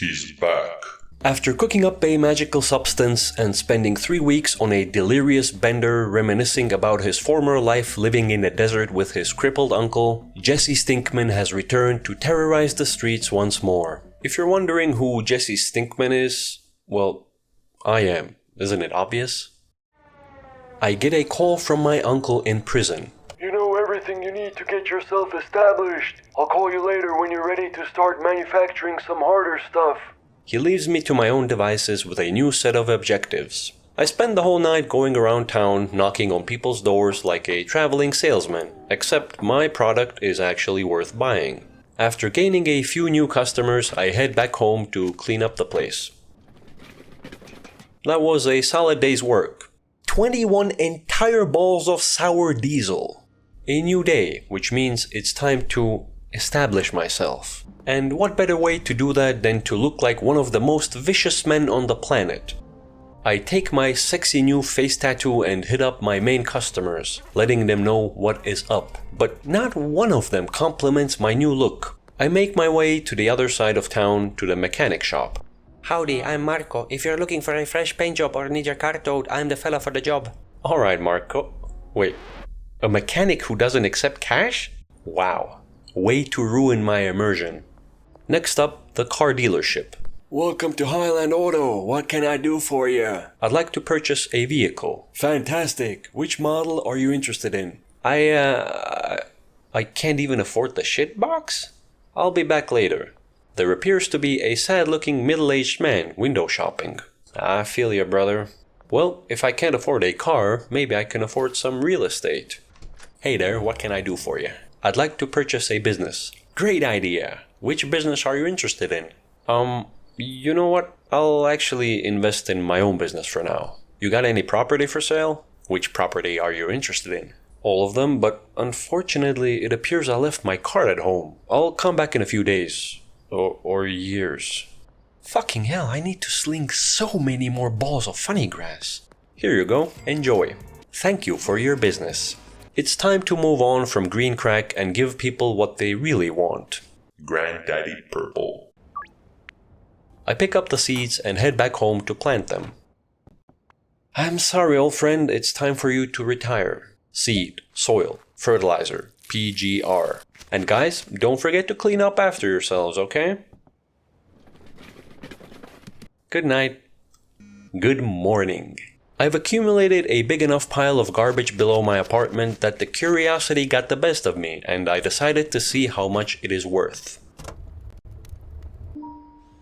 He's back. After cooking up a magical substance and spending 3 weeks on a delirious bender reminiscing about his former life living in the desert with his crippled uncle, Jesse Stinkman has returned to terrorize the streets once more. If you're wondering who Jesse Stinkman is, well, I am. Isn't it obvious? I get a call from my uncle in prison. You know everything you need to get yourself established. I'll call you later when you're ready to start manufacturing some harder stuff. He leaves me to my own devices with a new set of objectives. I spend the whole night going around town knocking on people's doors like a traveling salesman, except my product is actually worth buying. After gaining a few new customers, I head back home to clean up the place. That was a solid day's work. 21 entire balls of sour diesel. A new day, which means it's time to establish myself. And what better way to do that than to look like one of the most vicious men on the planet? I take my sexy new face tattoo and hit up my main customers, letting them know what is up. But not one of them compliments my new look. I make my way to the other side of town to the mechanic shop. Howdy, I'm Marco. If you're looking for a fresh paint job or need your car towed, I'm the fella for the job. Alright, Marco. Wait, a mechanic who doesn't accept cash? Wow, way to ruin my immersion. Next up, the car dealership. Welcome to Highland Auto. What can I do for you? I'd like to purchase a vehicle. Fantastic. Which model are you interested in? I can't even afford the shit box? I'll be back later. There appears to be a sad-looking middle-aged man window shopping. I feel ya, brother. Well, if I can't afford a car, maybe I can afford some real estate. Hey there, what can I do for you? I'd like to purchase a business. Great idea. Which business are you interested in? You know what? I'll actually invest in my own business for now. You got any property for sale? Which property are you interested in? All of them, but unfortunately it appears I left my card at home. I'll come back in a few days. Or years. Fucking hell, I need to sling so many more balls of funny grass. Here you go, enjoy. Thank you for your business. It's time to move on from green crack and give people what they really want. Granddaddy Purple. I pick up the seeds and head back home to plant them. I'm sorry, old friend, it's time for you to retire. Seed, soil, fertilizer, PGR. And guys, don't forget to clean up after yourselves, okay? Good night. Good morning. I've accumulated a big enough pile of garbage below my apartment that the curiosity got the best of me, and I decided to see how much it is worth.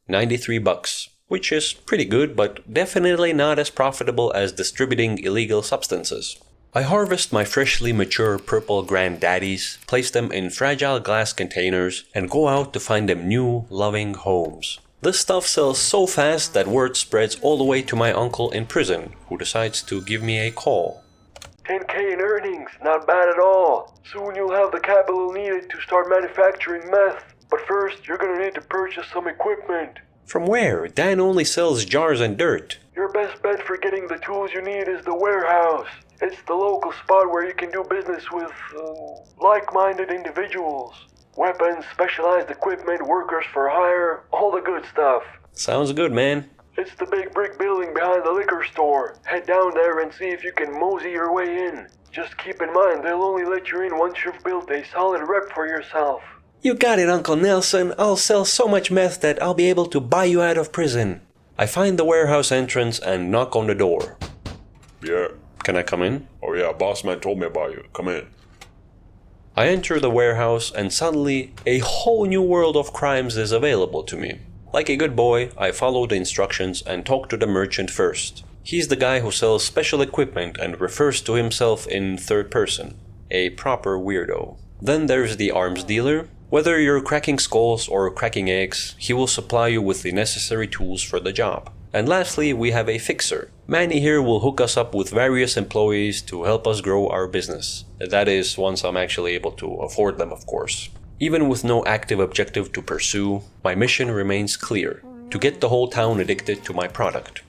$93, which is pretty good, but definitely not as profitable as distributing illegal substances. I harvest my freshly mature purple granddaddies, place them in fragile glass containers, and go out to find them new, loving homes. This stuff sells so fast that word spreads all the way to my uncle in prison, who decides to give me a call. 10K in earnings, not bad at all. Soon you'll have the capital needed to start manufacturing meth. But first, you're gonna need to purchase some equipment. From where? Dan only sells jars and dirt. Your best bet for getting the tools you need is the warehouse. It's the local spot where you can do business with like-minded individuals. Weapons, specialized equipment, workers for hire, all the good stuff. Sounds good, man. It's the big brick building behind the liquor store. Head down there and see if you can mosey your way in. Just keep in mind, they'll only let you in once you've built a solid rep for yourself. You got it, Uncle Nelson. I'll sell so much meth that I'll be able to buy you out of prison. I find the warehouse entrance and knock on the door. Yeah. Can I come in? Oh yeah, boss man told me about you. Come in. I enter the warehouse and suddenly a whole new world of crimes is available to me. Like a good boy, I follow the instructions and talk to the merchant first. He's the guy who sells special equipment and refers to himself in third person. A proper weirdo. Then there's the arms dealer. Whether you're cracking skulls or cracking eggs, he will supply you with the necessary tools for the job. And lastly, we have a fixer. Manny here will hook us up with various employees to help us grow our business. That is, once I'm actually able to afford them, of course. Even with no active objective to pursue, my mission remains clear: to get the whole town addicted to my product.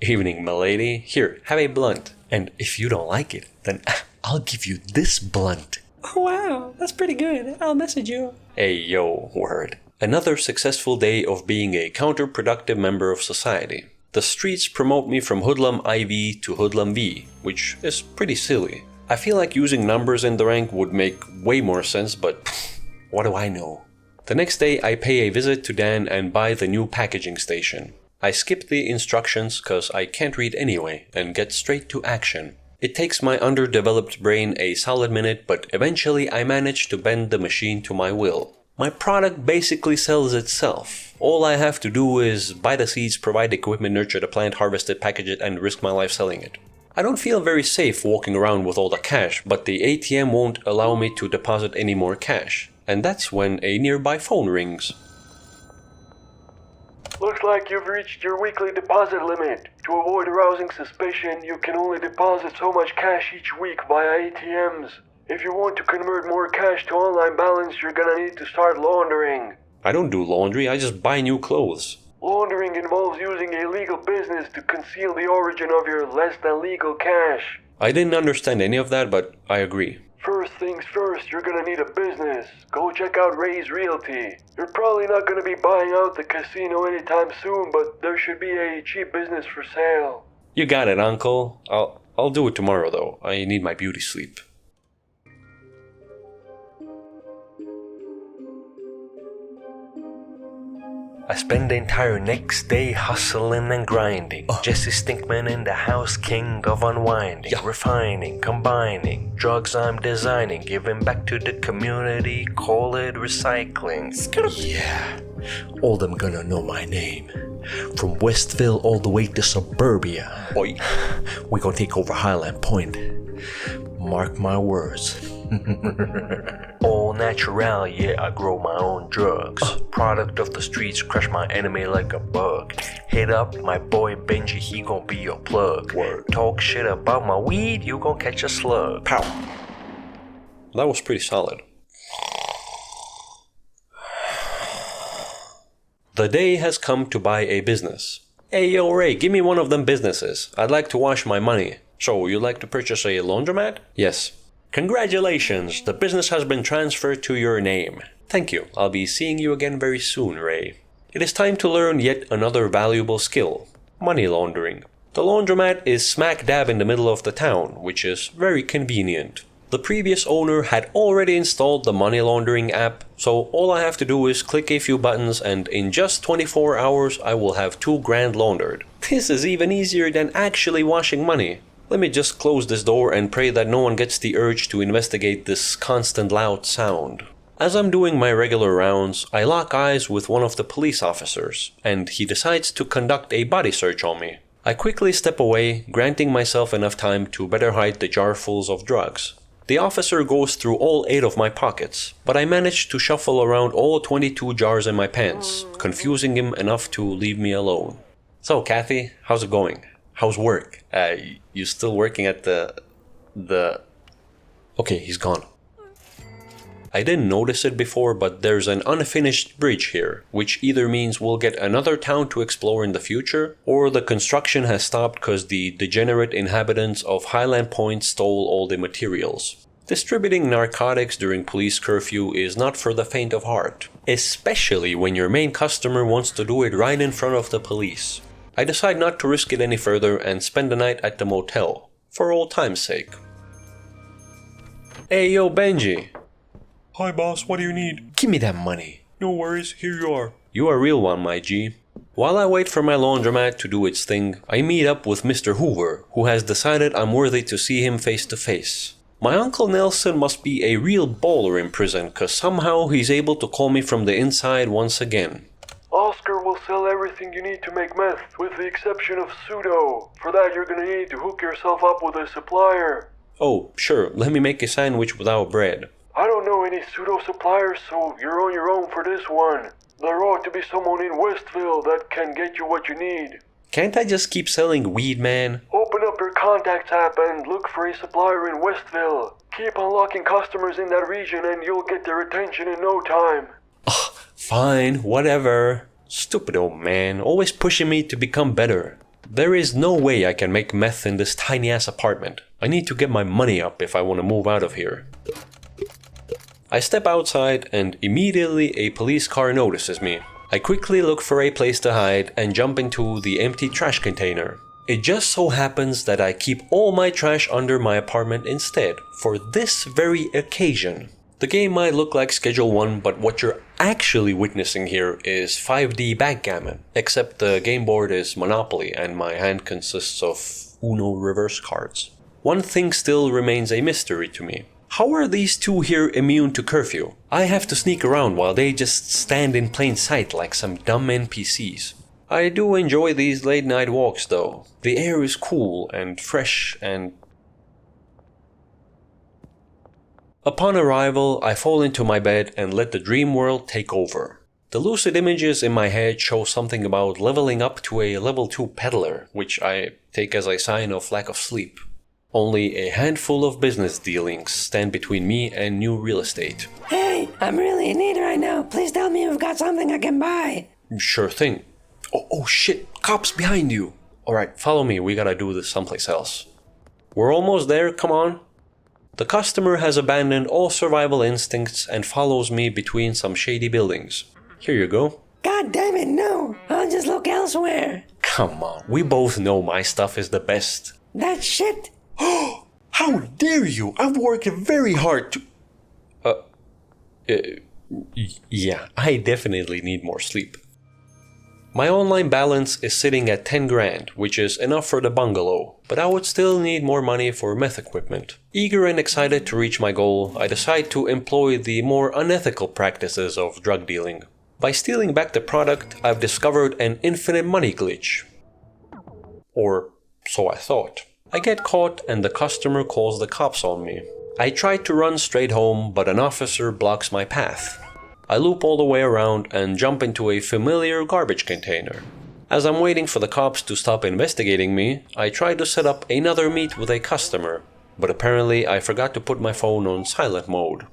Evening, milady. Here, have a blunt. And if you don't like it, then I'll give you this blunt. Oh wow, that's pretty good. I'll message you. Hey yo, word. Another successful day of being a counterproductive member of society. The streets promote me from Hoodlum IV to Hoodlum V, which is pretty silly. I feel like using numbers in the rank would make way more sense, but what do I know? The next day I pay a visit to Dan and buy the new packaging station. I skip the instructions cause I can't read anyway and get straight to action. It takes my underdeveloped brain a solid minute, but eventually I manage to bend the machine to my will. My product basically sells itself. All I have to do is buy the seeds, provide the equipment, nurture the plant, harvest it, package it, and risk my life selling it. I don't feel very safe walking around with all the cash, but the ATM won't allow me to deposit any more cash. And that's when a nearby phone rings. Looks like you've reached your weekly deposit limit. To avoid arousing suspicion, you can only deposit so much cash each week via ATMs. If you want to convert more cash to online balance, you're gonna need to start laundering. I don't do laundry, I just buy new clothes. Laundering involves using a legal business to conceal the origin of your less than legal cash. I didn't understand any of that, but I agree. First things first, you're gonna need a business. Go check out Ray's Realty. You're probably not gonna be buying out the casino anytime soon, but there should be a cheap business for sale. You got it, Uncle. I'll do it tomorrow, though. I need my beauty sleep. I spend the entire next day hustling and grinding. Jesse Stinkman in the house, king of unwinding. Refining, combining, drugs I'm designing. Giving back to the community, call it recycling. Yeah, all them gonna know my name. From Westville all the way to suburbia. Oi. We gonna take over Highland Point. Mark my words. All natural, yeah, I grow my own drugs. Product of the streets, crush my enemy like a bug. Hit up my boy Benji, he gon' be your plug. Talk shit about my weed, you gon' catch a slug. Pow. That was pretty solid. The day has come to buy a business. Hey yo Ray, give me one of them businesses. I'd like to wash my money. So, you'd like to purchase a laundromat? Yes. Congratulations, the business has been transferred to your name. Thank you, I'll be seeing you again very soon, Ray. It is time to learn yet another valuable skill, money laundering. The laundromat is smack dab in the middle of the town, which is very convenient. The previous owner had already installed the money laundering app, so all I have to do is click a few buttons and in just 24 hours I will have $2,000 laundered. This is even easier than actually washing money. Let me just close this door and pray that no one gets the urge to investigate this constant loud sound. As I'm doing my regular rounds, I lock eyes with one of the police officers, and he decides to conduct a body search on me. I quickly step away, granting myself enough time to better hide the jarfuls of drugs. The officer goes through all 8 of my pockets, but I manage to shuffle around all 22 jars in my pants, confusing him enough to leave me alone. So, Kathy, how's it going? How's work? You still working at the... Okay, he's gone. I didn't notice it before, but there's an unfinished bridge here, which either means we'll get another town to explore in the future, or the construction has stopped because the degenerate inhabitants of Highland Point stole all the materials. Distributing narcotics during police curfew is not for the faint of heart, especially when your main customer wants to do it right in front of the police. I decide not to risk it any further and spend the night at the motel, for old time's sake. Hey yo Benji! Hi boss, what do you need? Give me that money. No worries, here you are. You a real one, my G. While I wait for my laundromat to do its thing, I meet up with Mr. Hoover, who has decided I'm worthy to see him face to face. My Uncle Nelson must be a real baller in prison, cause somehow he's able to call me from the inside once again. Oscar will sell everything you need to make meth, with the exception of pseudo. For that, you're gonna need to hook yourself up with a supplier. Oh, sure, let me make a sandwich without bread. I don't know any pseudo suppliers, so you're on your own for this one. There ought to be someone in Westville that can get you what you need. Can't I just keep selling weed, man? Open up your contacts app and look for a supplier in Westville. Keep unlocking customers in that region and you'll get their attention in no time. Fine, whatever. Stupid old man, always pushing me to become better. There is no way I can make meth in this tiny-ass apartment. I need to get my money up if I want to move out of here. I step outside and immediately a police car notices me. I quickly look for a place to hide and jump into the empty trash container. It just so happens that I keep all my trash under my apartment instead, for this very occasion. The game might look like Schedule 1, but what you're actually witnessing here is 5D backgammon, except the game board is Monopoly and my hand consists of Uno reverse cards. One thing still remains a mystery to me. How are these two here immune to curfew? I have to sneak around while they just stand in plain sight like some dumb NPCs. I do enjoy these late night walks though. The air is cool and fresh and... Upon arrival, I fall into my bed and let the dream world take over. The lucid images in my head show something about leveling up to a level 2 peddler, which I take as a sign of lack of sleep. Only a handful of business dealings stand between me and new real estate. Hey, I'm really in need right now. Please tell me you've got something I can buy. Sure thing. Oh shit, cops behind you. Alright, follow me, we gotta do this someplace else. We're almost there, come on. The customer has abandoned all survival instincts and follows me between some shady buildings. Here you go. God damn it, no. I'll just look elsewhere. Come on, we both know my stuff is the best. That shit. How dare you? I've worked very hard to... Yeah, I definitely need more sleep. My online balance is sitting at 10 grand, which is enough for the bungalow, but I would still need more money for meth equipment. Eager and excited to reach my goal, I decide to employ the more unethical practices of drug dealing. By stealing back the product, I've discovered an infinite money glitch. Or so I thought. I get caught and the customer calls the cops on me. I try to run straight home, but an officer blocks my path. I loop all the way around and jump into a familiar garbage container. As I'm waiting for the cops to stop investigating me, I try to set up another meet with a customer, but apparently I forgot to put my phone on silent mode.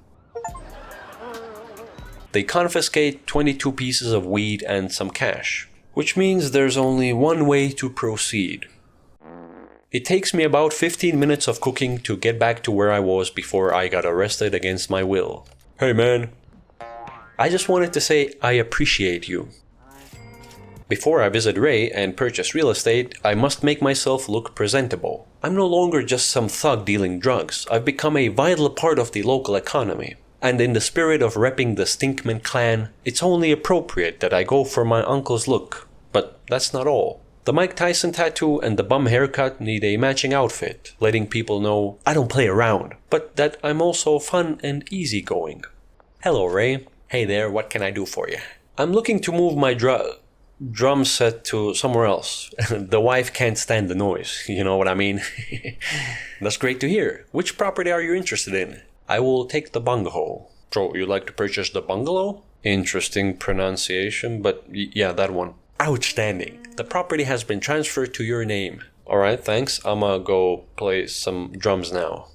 They confiscate 22 pieces of weed and some cash, which means there's only one way to proceed. It takes me about 15 minutes of cooking to get back to where I was before I got arrested against my will. Hey man. I just wanted to say I appreciate you. Before I visit Ray and purchase real estate, I must make myself look presentable. I'm no longer just some thug dealing drugs. I've become a vital part of the local economy. And in the spirit of repping the Stinkman clan, it's only appropriate that I go for my uncle's look. But that's not all. The Mike Tyson tattoo and the bum haircut need a matching outfit, letting people know I don't play around, but that I'm also fun and easygoing. Hello, Ray. Hey there, what can I do for you? I'm looking to move my drum set to somewhere else. The wife can't stand the noise, you know what I mean? That's great to hear. Which property are you interested in? I will take the bungalow. So, you'd like to purchase the bungalow? Interesting pronunciation, but yeah, that one. Outstanding. The property has been transferred to your name. Alright, thanks. I'ma go play some drums now.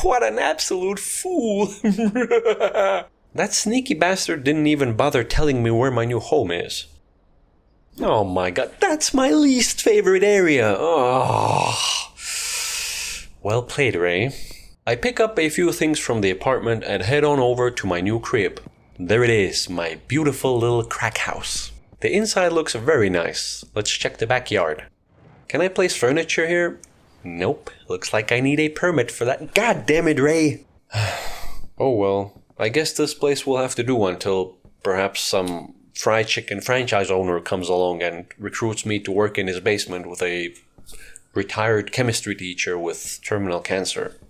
What an absolute fool! That sneaky bastard didn't even bother telling me where my new home is. Oh my god, that's my least favorite area! Oh. Well played, Ray. I pick up a few things from the apartment and head on over to my new crib. There it is, my beautiful little crack house. The inside looks very nice. Let's check the backyard. Can I place furniture here? Nope, looks like I need a permit for that. God damn it, Ray! Oh well, I guess this place will have to do until perhaps some fried chicken franchise owner comes along and recruits me to work in his basement with a retired chemistry teacher with terminal cancer.